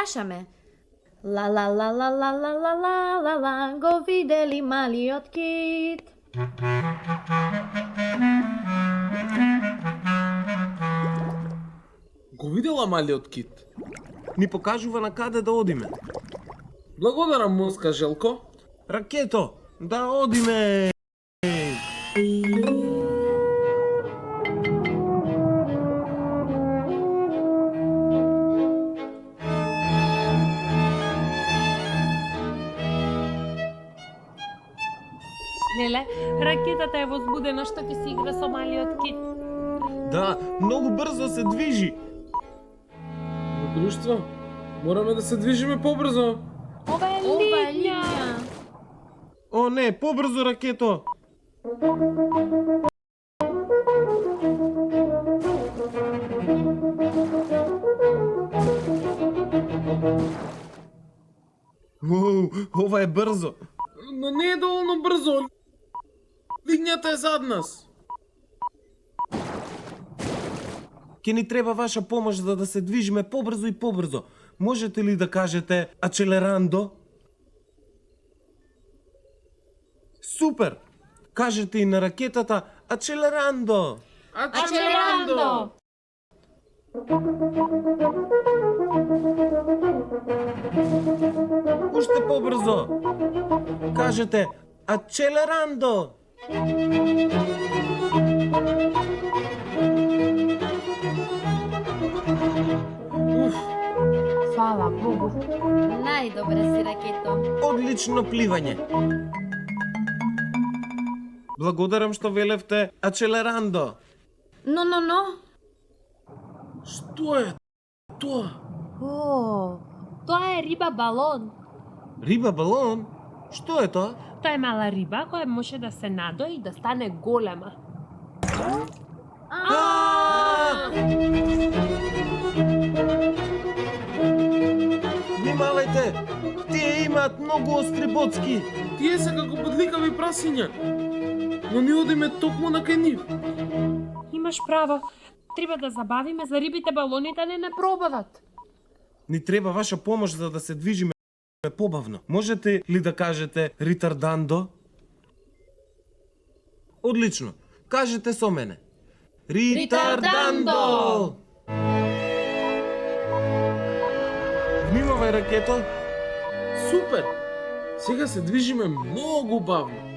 слушаме. Ла ла ла ла ла ла ла ла ла ла, го видели малиот кит. Го видела малиот кит? Ни покажува на каде да одиме. Благодарам, моска Желко. Ракето, да одиме! Неле, ракетата е возбудена што ќе си игра со малиот кит. Да, многу брзо се движи. Друштво, мораме да се движиме побрзо. Ова е линја. О не, побрзо ракето! Оу, ова е брзо. Но не е доволно брзо. Линјата е зад нас. Ке ни треба ваша помош за да се движиме побрзо и побрзо. Можете ли да кажете accelerando? Супер! Кажете и на ракетата accelerando! Accelerando! Уште побрзо! Кажете accelerando! Фала Богу. Најдобре си, ракето. Одлично пливање! Благодарам што велевте accelerando! Но. Што е тоа? О, тоа е риба балон. Риба балон? Што е тоа? Тоа е мала риба која може да се надои и да стане голема. Внимавајте! Тие имаат многу остри боцки! Тие се како подликави прасиња. Но ни одиме токму на кај нив. Имаш право. Треба да забавиме за рибите балони да не пробават. Ни треба ваша помош за да се движиме побавно. Можете ли да кажете ritardando? Одлично. Кажете со мене. Ritardando! Внимавај, ракето. Супер! Сега се движиме многу бавно.